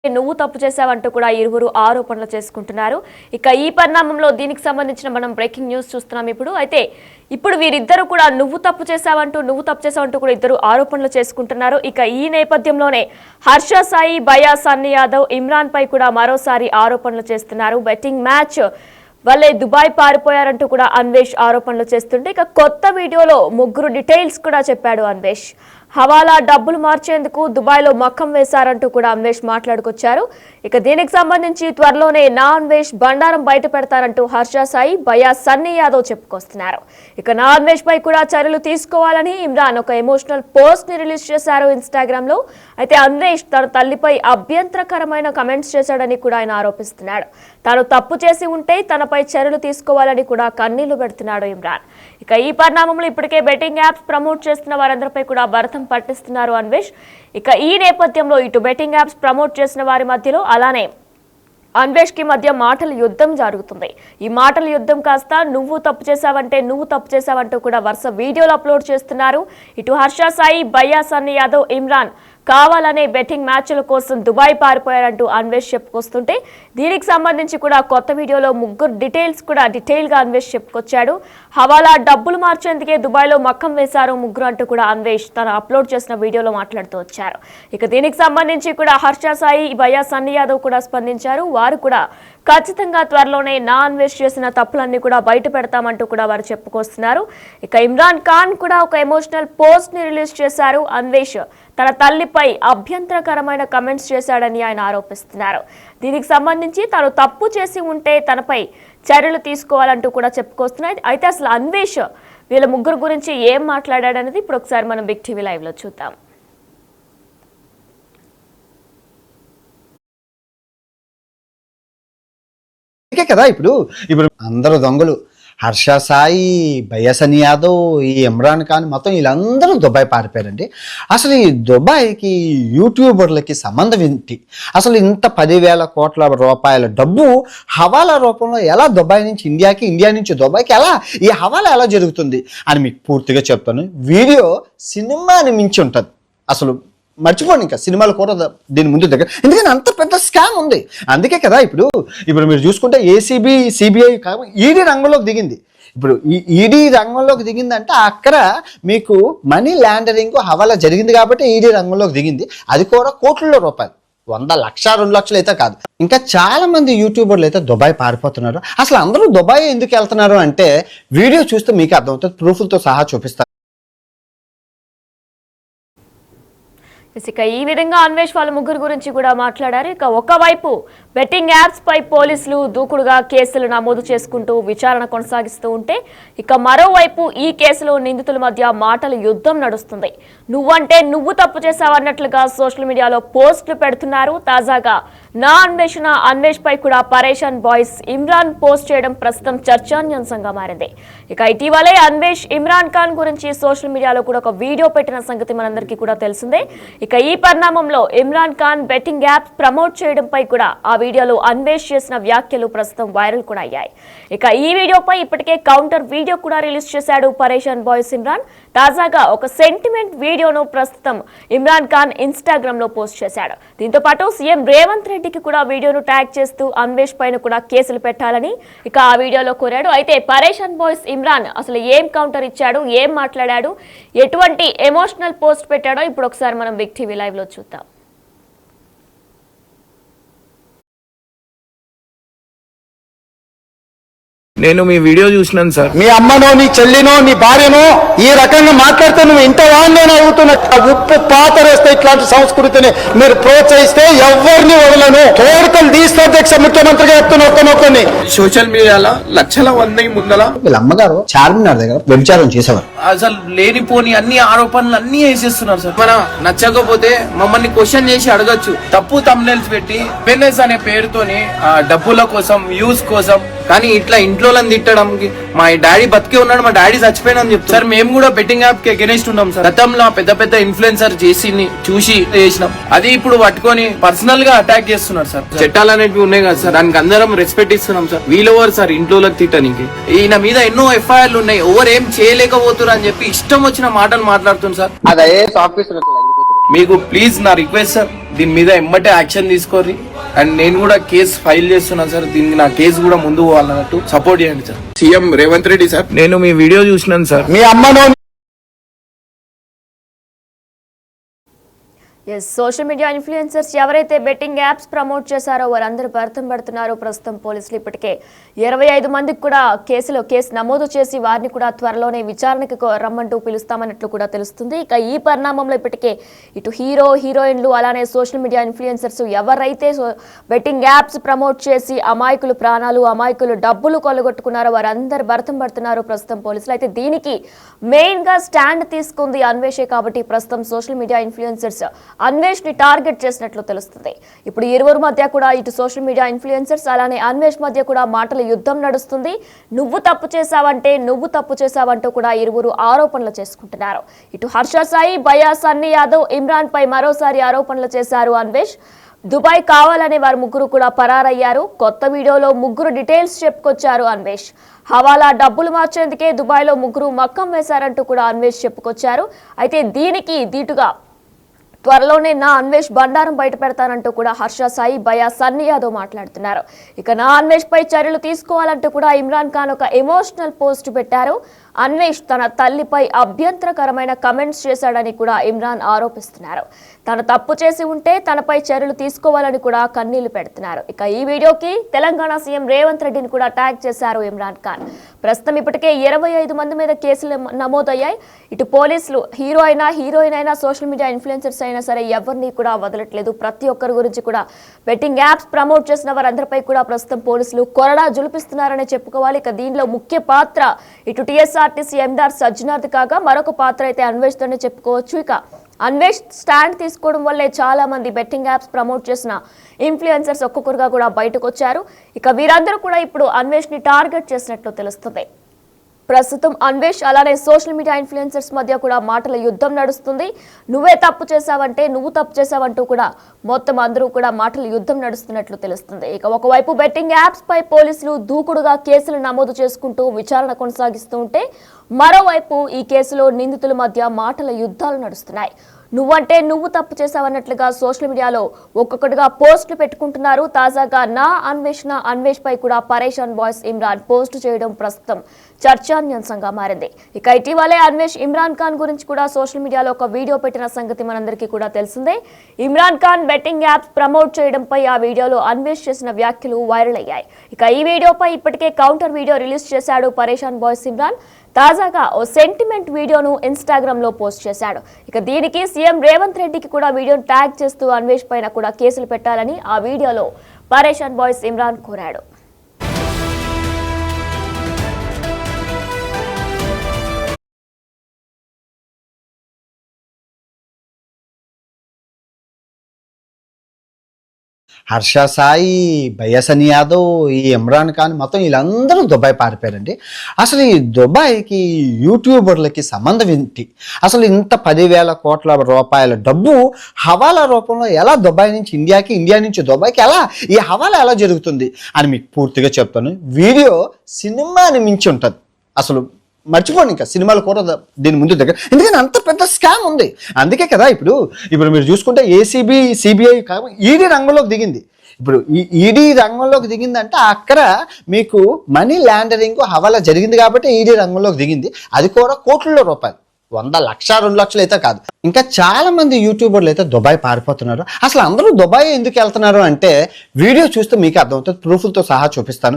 నువ్వు తప్పు చేశావంటూ కూడా ఇరువురు ఆరోపణలు చేసుకుంటున్నారు. ఇక ఈ పరిణామంలో దీనికి సంబంధించిన మనం బ్రేకింగ్ న్యూస్ చూస్తున్నాం. ఇప్పుడు వీరిద్దరు కూడా నువ్వు తప్పు చేశావంటూ కూడా ఇద్దరు ఆరోపణలు చేసుకుంటున్నారు. ఇక ఈ నేపథ్యంలోనే హర్ష సాయి, బయా సన్నీ యాదవ్ ఇమ్రాన్ పై కూడా మరోసారి ఆరోపణలు చేస్తున్నారు. బెట్టింగ్ మ్యాచ్ వల్లే దుబాయ్ పారిపోయారంటూ కూడా అన్వేష్ ఆరోపణలు చేస్తుంటే ఇక కొత్త వీడియోలో ముగ్గురు డీటెయిల్స్ కూడా చెప్పాడు అన్వేష్. హవాలా డబ్బులు మార్చేందుకు దుబాయ్లో మక్కం వేశారంటూ కూడా అన్వేష్ మాట్లాడుకొచ్చారు. ఇక దీనికి సంబంధించి త్వరలోనే నా అన్వేష్ బండారం బయట పెడతారంటూ హర్ష సాయి, బయా సన్నీ యాదవ్ చెప్పుకొస్తున్నారు. ఇక నా అన్వేష్ పై కూడా చర్యలు తీసుకోవాలని ఇమ్రాన్ ఒక ఎమోషనల్ పోస్ట్ ని రిలీజ్ చేశారు ఇన్స్టాగ్రామ్ లో. అయితే అన్వేష్ తన తల్లిపై అభ్యంతరకరమైన కమెంట్స్ చేశాడని కూడా ఆయన ఆరోపిస్తున్నాడు. తాను తప్పు చేసి ఉంటే తనపై చర్యలు తీసుకోవాలని కూడా కన్నీళ్లు పెడుతున్నాడు ఇమ్రాన్. ఇక ఈ పరిణామంలో ఇప్పటికే బెట్టింగ్ యాప్స్ ప్రమోట్ చేస్తున్న వారందరిపై కూడా భరతం పట్టిస్తున్నారు అన్వేష్. ఇక ఈ నేపథ్యంలో ఇటు బెట్టింగ్ యాప్స్ ప్రమోట్ చేసిన వారి మధ్యలో అలానే అన్వేష్ కి మధ్య మాటల యుద్ధం జరుగుతుంది. ఈ మాటల యుద్ధం కాస్త నువ్వు తప్పు చేశావంటూ కూడా వరుస వీడియోలు అప్లోడ్ చేస్తున్నారు. ఇటు హర్ష సాయి, బయ్యా సన్నీ యాదవ్, ఇమ్రాన్ కావాలనే బెట్టింగ్ మ్యాచ్ల కోసం దుబాయ్ పారిపోయారంటూ అన్వేష్ చెప్పుకొస్తుంటే దీనికి సంబంధించి కూడా కొత్త వీడియోలో ముగ్గురు డీటెయిల్స్ కూడా డీటెయిల్గా అన్వేష్ చెప్పుకొచ్చాడు. హవాలా డబ్బులు మార్చేందుకే దుబాయ్లో మక్కం వేశారు ముగ్గురు అంటూ కూడా అన్వేష్ తన అప్లోడ్ చేసిన వీడియోలో మాట్లాడుతూ వచ్చారు. ఇక దీనికి సంబంధించి కూడా హర్ష సాయి, బయ్యా సన్నీ యాదవ్ కూడా స్పందించారు. వారు కూడా ఖచ్చితంగా త్వరలోనే నా అన్వేష్ చేసిన తప్పులన్నీ కూడా బయట పెడతామంటూ కూడా వారు చెప్పుకొస్తున్నారు. ఇక ఇమ్రాన్ ఖాన్ కూడా ఒక ఎమోషనల్ పోస్ట్ ని రిలీజ్ చేశారు. అన్వేష్ తన తల్లిపై అభ్యంతరకరమైన కమెంట్స్ చేశాడని ఆయన ఆరోపిస్తున్నారు. దీనికి సంబంధించి తాను తప్పు చేసి ఉంటే తనపై చర్యలు తీసుకోవాలంటూ కూడా చెప్పుకొస్తున్నాయి. అయితే అసలు అన్వేష్ వీళ్ళ ముగ్గురు గురించి ఏం మాట్లాడాడనేది ఇప్పుడు ఒకసారి మనం బిగ్ టీవీ లైవ్ లో చూద్దాం. కదా ఇప్పుడు అందరూ దొంగలు, హర్ష సాయి, బయ్యా సన్నీ యాదవ్, ఈ ఇమ్రాన్ ఖాన్ మొత్తం వీళ్ళందరూ దుబాయ్ పారిపోయారండి. అసలు ఈ దుబాయ్కి యూట్యూబర్లకి సంబంధం ఏంటి? అసలు ఇంత 10,000 కోట్ల రూపాయల డబ్బు హవాలా రూపంలో ఎలా దుబాయ్ నుంచి ఇండియాకి, ఇండియా నుంచి దుబాయ్కి ఎలా ఈ హవాలా ఎలా జరుగుతుంది అని మీకు పూర్తిగా చెప్తాను. వీడియో సినిమాని మించి ఉంటుంది. అసలు మర్చిపోండి, ఇంకా సినిమాలు కూడా దీని ముందు దగ్గర, ఎందుకంటే అంత పెద్ద స్కామ్ ఉంది. అందుకే కదా ఇప్పుడు మీరు చూసుకుంటే ఏసీబీ, సిబిఐ ఈడీ రంగంలోకి దిగింది. ఇప్పుడు ఈ ఈడీ రంగంలోకి దిగిందంటే అక్కడ మీకు మనీ లాండరింగ్, హవాలా జరిగింది కాబట్టి ఈడీ రంగంలోకి దిగింది. అది కూడా కోట్లలో రూపాయలు, 100 లక్ష 2 లక్షలు అయితే కాదు. ఇంకా చాలా మంది యూట్యూబర్లు అయితే దుబాయ్ పారిపోతున్నారు. అసలు అందరూ దుబాయ్ ఎందుకు వెళ్తున్నారు అంటే వీడియో చూస్తే మీకు అర్థమవుతుంది, ప్రూఫ్లతో సహా చూపిస్తారు. ఇక ఈ విధంగా అన్వేష్ వాళ్ళ ముగ్గురు గురించి కూడా మాట్లాడారు. ఇక ఒకవైపు బెట్టింగ్ యాప్స్ పై పోలీసులు దూకుడుగా కేసులు నమోదు చేసుకుంటూ విచారణ కొనసాగిస్తూ ఉంటే ఇక మరోవైపు ఈ కేసులో నిందితుల మధ్య మాటల యుద్ధం నడుస్తుంది. నువ్వంటే నువ్వు తప్పు చేశావన్నట్లుగా సోషల్ మీడియాలో పోస్టులు పెడుతున్నారు. తాజాగా నా అన్వేషణ అన్వేష్ పై కూడా పరేషాన్ బాయ్స్ ఇమ్రాన్ పోస్ట్ చేయడం ప్రస్తుతం చర్చాన్యాంశంగా మారింది. ఇక ఇటీవలే అన్వేష్ ఇమ్రాన్ ఖాన్ గురించి సోషల్ మీడియాలో కూడా ఒక వీడియో పెట్టిన సంగతి మనందరికీ కూడా తెలిసిందే. ఇక ఈ పరిణామంలో Imran Khan betting app promote చేయడంపై కూడా ఆ వీడియోలో అన్వేష్ చేసిన వ్యాఖ్యలు ప్రస్తుతం వైరల్ కూడా అయ్యాయి. ఇక ఈ వీడియోపై ఇప్పటికే కౌంటర్ వీడియో కూడా రిలీజ్ చేశాడు పరేషాన్ బాయ్స్ ఇమ్రాన్. తాజాగా ఒక సెంటిమెంట్ వీడియోను ప్రస్తుతం ఇమ్రాన్ ఖాన్ ఇన్స్టాగ్రామ్ లో పోస్ట్ చేశాడు. దీంతో పాటు సీఎం రేవంత్ రెడ్డికి కూడా వీడియోను ట్యాగ్ చేస్తూ అన్వేష్ పైన కూడా కేసులు పెట్టాలని ఇక ఆ వీడియోలో కోరాడు. అయితే పరేషాన్ బాయ్స్ ఇమ్రాన్ అసలు ఏం కౌంటర్ ఇచ్చాడు, ఏం మాట్లాడాడు, ఎటువంటి ఎమోషనల్ పోస్ట్ పెట్టాడో ఇప్పుడు ఒకసారి మనం బిగ్ టీవీ లైవ్ లో చూద్దాం. నేను మీ వీడియో చూసినాను సార్. మీ అమ్మనో, నీ చెల్లినో, నీ భార్యనో ఈ రకంగా మాట్లాడితే నువ్వు ఇంత వాడిని అవుతున్నా. ఉప్పు పాతరేస్తే ఇట్లాంటి సంస్కృతిని మీరు ప్రోత్సహిస్తే ఎవరిని వదలను. కోరికలు తీస్తే అధ్యక్ష ముఖ్యమంత్రిగా చెప్తున్న ఒక్కనొక్కని సోషల్ మీడియాలో లక్షల 100 ముందల వీళ్ళ అమ్మగారు చార్మినార్ దగ్గర వ్యభిచారం చేసేవారు. అసలు లేనిపోని అన్ని ఆరోపణలు అన్ని వేసేస్తున్నారు సార్. మనం నచ్చకపోతే మమ్మల్ని క్వశ్చన్ చేసి అడగచ్చు. తప్పు థంబ్నెయిల్స్ పెట్టి బిజినెస్ అనే పేరుతోని డబ్బుల కోసం, వ్యూస్ కోసం, కానీ ఇట్లా ఇంట్లో తిట్టడం, మా డాడీ బతికే ఉన్నాడు, మా డాడీ చచ్చిపోయినని చెప్తారు సార్. మేము కూడా బెట్టింగ్ యాప్ కి అగెనిస్ట్ ఉన్నాం సార్. గతంలో పెద్ద పెద్ద ఇన్ఫ్లుయెన్సర్ చూసి చేసినాం. అది ఇప్పుడు పట్టుకొని పర్సనల్ గా అటాక్ చేస్తున్నారు సార్. చట్టాలు అనేవి ఉన్నాయి కదా సార్, దానికి అందరం రెస్పెక్ట్ ఇస్తున్నాం సార్. వీళ్ళెవరు సార్ ఇంట్లో తిట్టడానికి? ఈయన మీద ఎన్నో ఎఫ్ఐఆర్లు ఉన్నాయి, ఎవరు ఏం చేయలేకపోతున్నారు అని చెప్పి ఇష్టం వచ్చిన మాటలు మాట్లాడుతున్నారు సార్. అదే ఆఫీసర్ మీకు ప్లీజ్ నా రిక్వెస్ట్ సార్, దీని మీద ఎమ్మటే యాక్షన్ తీసుకోరి. అండ్ నేను కూడా కేసు ఫైల్ చేస్తున్నాను సార్, దీనికి నా కేసు కూడా ముందు పోవాలన్నట్టు సపోర్ట్ చేయండి sir. CM Revanth Reddy sir, నేను మీ వీడియో చూసినాను సార్. మీ అమ్మను సోషల్ మీడియా ఇన్ఫ్లుయెన్సర్స్ ఎవరైతే బెట్టింగ్ యాప్స్ ప్రమోట్ చేశారో వారందరూ భర్తం పడుతున్నారు. ప్రస్తుతం పోలీసులు ఇప్పటికే 25 మందికి కూడా కేసు నమోదు చేసి వారిని కూడా త్వరలోనే విచారణకు రమ్మంటూ పిలుస్తామన్నట్లు కూడా తెలుస్తుంది. ఇక ఈ పరిణామంలో ఇప్పటికే ఇటు హీరోయిన్లు అలానే సోషల్ మీడియా ఇన్ఫ్లుయెన్సర్స్ ఎవరైతే బెట్టింగ్ యాప్స్ ప్రమోట్ చేసి అమాయకులు ప్రాణాలు అమాయకులు డబ్బులు కొల్లగొట్టుకున్నారో వారందరూ భర్తం పడుతున్నారు ప్రస్తుతం పోలీసులు. అయితే దీనికి మెయిన్ గా స్టాండ్ తీసుకుంది అన్వేషే కాబట్టి ప్రస్తుతం సోషల్ మీడియా ఇన్ఫ్లుయెన్సర్స్ అన్వేష్ ని టార్గెట్ చేసినట్లు తెలుస్తుంది. ఇప్పుడు ఇరువురు మధ్య కూడా ఇటు సోషల్ మీడియా ఇన్ఫ్లుయెన్సర్స్ అలానే అన్వేష్ మధ్య కూడా మాటల యుద్ధం నడుస్తుంది. నువ్వు తప్పు చేశావంటూ కూడా ఇరువురు ఆరోపణలు చేసుకుంటున్నారు. ఇటు హర్ష సాయి, భయ్యా సన్నీ యాదవ్, ఇమ్రాన్ పై మరోసారి ఆరోపణలు చేశారు అన్వేష్. దుబాయ్ కావాలనే వారు ముగ్గురు కూడా పరారయ్యారు. కొత్త వీడియోలో ముగ్గురు డీటెయిల్స్ చెప్పుకొచ్చారు అన్వేష్. హవాలా డబ్బులు మార్చేందుకే దుబాయ్లో ముగ్గురు మక్కం వేశారంటూ కూడా అన్వేష్ చెప్పుకొచ్చారు. అయితే దీనికి దీటుగా త్వరలోనే నా అన్వేష్ బండారం బయట పెడతానంటూ కూడా హర్ష సాయి, భయ్యా సన్నీ యాదవ్ మాట్లాడుతున్నారు. ఇక నా అన్వేష్ పై చర్యలు తీసుకోవాలంటూ కూడా ఇమ్రాన్ ఖాన్ ఒక ఎమోషనల్ పోస్ట్ పెట్టారు. అన్వేష్ తన తల్లిపై అభ్యంతరకరమైన కమెంట్స్ చేశాడని కూడా ఇమ్రాన్ ఆరోపిస్తున్నారు. తను తప్పు చేసి ఉంటే తనపై చర్యలు తీసుకోవాలని కూడా కన్నీళ్లు పెడుతున్నారు. ఇక ఈ వీడియోకి తెలంగాణ సీఎం రేవంత్ రెడ్డిని కూడా ట్యాగ్ చేశారు ఇమ్రాన్ ఖాన్. ప్రస్తుతం ఇప్పటికే 25 మంది మీద కేసులు నమోదయ్యాయి. ఇటు పోలీసులు హీరోయిన్ అయినా సోషల్ మీడియా ఇన్ఫ్లుయెన్సర్స్ అయినా సరే ఎవరిని కూడా వదలట్లేదు. ప్రతి ఒక్కరి గురించి కూడా బెట్టింగ్ యాప్స్ ప్రమోట్ చేసిన వారందరిపై కూడా ప్రస్తుతం పోలీసులు కొరడా జులిపిస్తున్నారని చెప్పుకోవాలి. ఇక దీనిలో ముఖ్య పాత్ర ఇటు టీఎస్ఆర్టీసీ ఎందార్ సజ్జనాథ్ కాగా మరొక పాత్ర అయితే అన్వేష్ తోనే చెప్పుకోవచ్చు. ఇక అన్వేష్ స్టాండ్ తీసుకోవడం వల్లే చాలా మంది బెట్టింగ్ యాప్స్ ప్రమోట్ చేసిన ఇన్ఫ్లుయెన్సర్స్ ఒక్కొక్కరుగా కూడా బయటకు వచ్చారు. ఇక వీరందరూ కూడా ఇప్పుడు అన్వేష్ ని టార్గెట్ చేసినట్లు తెలుస్తుంది. ప్రస్తుతం అన్వేష్ అలానే సోషల్ మీడియా ఇన్ఫ్లుయెన్సర్స్ మధ్య కూడా మాటల యుద్ధం నడుస్తుంది. నువ్వు తప్పు చేశావంటూ కూడా మొత్తం అందరూ కూడా మాటల యుద్ధం నడుస్తున్నట్లు తెలుస్తుంది. ఇక ఒకవైపు బెట్టింగ్ యాప్స్ పై పోలీసులు దూకుడుగా కేసులు నమోదు చేసుకుంటూ విచారణ కొనసాగిస్తూ ఉంటే మరోవైపు ఈ కేసులో నిందితుల మధ్య మాటల యుద్ధాలు నడుస్తున్నాయి. నువ్వు తప్పు చేశావన్నట్లుగా సోషల్ మీడియాలో ఒక్కొక్కటిగా పోస్టులు పెట్టుకుంటున్నారు. తాజాగా నా అన్వేష్ పై కూడా పరేషాన్ బాయ్స్ ఇమ్రాన్ పోస్ట్ చేయడం ప్రస్తుతం చర్చాన్యాంశంగా మారింది. ఇక ఇటీవలే అన్వేష్ ఇమ్రాన్ ఖాన్ గురించి కూడా సోషల్ మీడియాలో ఒక వీడియో పెట్టిన సంగతి మనందరికీ కూడా తెలిసిందే. Imran Khan betting apps promote చేయడంపై ఆ వీడియోలో అన్వేష్ చేసిన వ్యాఖ్యలు వైరల్ అయ్యాయి. ఇక ఈ వీడియోపై ఇప్పటికే కౌంటర్ వీడియో రిలీజ్ చేశాడు పరేషాన్ బాయ్స్ ఇమ్రాన్. తాజాగా ఓ సెంటిమెంట్ వీడియోను ఇన్స్టాగ్రామ్ లో పోస్ట్ చేశాడు. ఇక దీనికి సీఎం రేవంత్ రెడ్డికి కూడా వీడియోను ట్యాగ్ చేస్తూ అన్వేష్ పైన కూడా కేసులు పెట్టాలని ఆ వీడియోలో పరేషాన్ బాయ్స్ ఇమ్రాన్ కోరాడు. హర్ష సాయి, భయ్యా సన్నీ యాదవ్, ఈ ఇమ్రాన్ ఖాన్ మొత్తం వీళ్ళందరూ దుబాయ్ పారిపోయారండి. అసలు ఈ దుబాయ్కి యూట్యూబర్లకి సంబంధం ఏంటి? అసలు ఇంత 10,000 కోట్ల రూపాయల డబ్బు హవాలా రూపంలో ఎలా దుబాయ్ నుంచి ఇండియాకి, ఇండియా నుంచి దుబాయ్కి ఎలా ఈ హవాలా ఎలా జరుగుతుంది అని మీకు పూర్తిగా చెప్తాను. వీడియో సినిమాని మించి ఉంటుంది. అసలు మర్చిపోండి, ఇంకా సినిమాలు కూడా దీని ముందు దగ్గర, ఎందుకంటే అంత పెద్ద స్కామ్ ఉంది. అందుకే కదా ఇప్పుడు మీరు చూసుకుంటే ఏసీబీ, సిబిఐ ఈడీ రంగంలోకి దిగింది. ఇప్పుడు ఈ ఈడీ రంగంలోకి దిగిందంటే అక్కడ మీకు మనీ లాండరింగ్ హవాలా జరిగింది కాబట్టి ఈడీ రంగంలోకి దిగింది. అది కూడా కోట్లలో రూపాయలు, 100 లక్ష 2 లక్షలు అయితే కాదు. ఇంకా చాలా మంది యూట్యూబర్లు అయితే దుబాయ్ పారిపోతున్నారు. అసలు అందరూ దుబాయ్ ఎందుకు వెళ్తున్నారు అంటే వీడియో చూస్తే మీకు అర్థమవుతుంది. ప్రూఫ్లతో సహా చూపిస్తాను.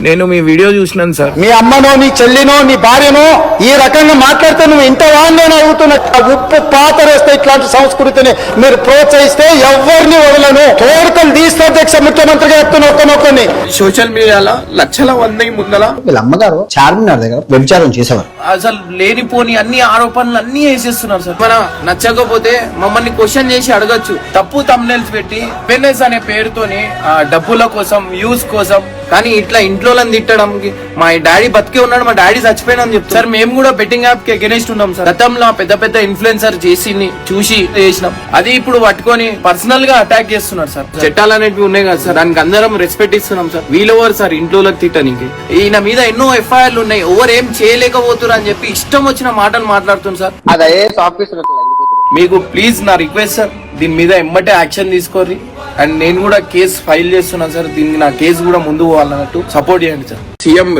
నేను మీ వీడియో చూసినాను సార్. మీ అమ్మనో, నీ చెల్లినో, నీ భార్యనో ఈ రకంగా మాట్లాడితే నువ్వు ఇంతవా నేను అడుగుతున్నా. ఉప్పు పాతరేస్తే ఇట్లాంటి సంస్కృతిని మీరు ప్రోత్సహిస్తే ఎవరిని వదలను. తోడుకలు తీస్తే అధ్యక్ష ముఖ్యమంత్రిగా చెప్తున్న ఒక్కనొక్కని సోషల్ మీడియాలో లక్షల మందికి ముందల వీళ్ళ అమ్మగారు చార్మినార్ దగ్గర వ్యభిచారం చేసేవారు. అసలు లేనిపోని అన్ని ఆరోపణలు అన్ని వేసేస్తున్నారు సార్. మనం నచ్చకపోతే మమ్మల్ని క్వశ్చన్ చేసి అడగచ్చు. తప్పు తమ్నెల్స్ పెట్టి ఫిట్నెస్ అనే పేరుతోని డబ్బుల కోసం, వ్యూస్ కోసం, కానీ ఇట్లా ఇంట్లో తిట్టడానికి మా డాడీ బతికే ఉన్నాడు, మా డాడీ చచ్చిపోయినా అని చెప్తారు. సార్ మేము కూడా బెట్టింగ్ యాప్ కి అగెనిస్ట్ ఉన్నాం సార్. గతంలో పెద్ద ఇన్ఫ్లుయెన్సర్ చూసి చేసినాం. అది ఇప్పుడు పట్టుకొని పర్సనల్ గా అటాక్ చేస్తున్నారు సార్. చట్టాలు అనేవి ఉన్నాయి కదా సార్, దానికి అందరూ అందరం రెస్పెక్ట్ ఇస్తున్నాం సార్. వీళ్ళెవరు సార్ ఇంట్లోకి తిట్టనికి? ఈయన మీద ఎన్నో ఎఫ్ఐఆర్లు ఉన్నాయి, ఎవరు ఏం చేయలేకపోతున్నారు అని చెప్పి ఇష్టం వచ్చిన మాటలు మాట్లాడుతున్నారు సార్. మీకు ప్లీజ్ నా రిక్వెస్ట్ సార్, దీని మీద ఎమ్మటే యాక్షన్ తీసుకోర్రి. అండ్ నేను కూడా కేసు ఫైల్ చేస్తున్నాను సార్. దీనికి నా కేసు కూడా ముందు పోవాలన్నట్టు సపోర్ట్ చేయండి సార్. సీఎం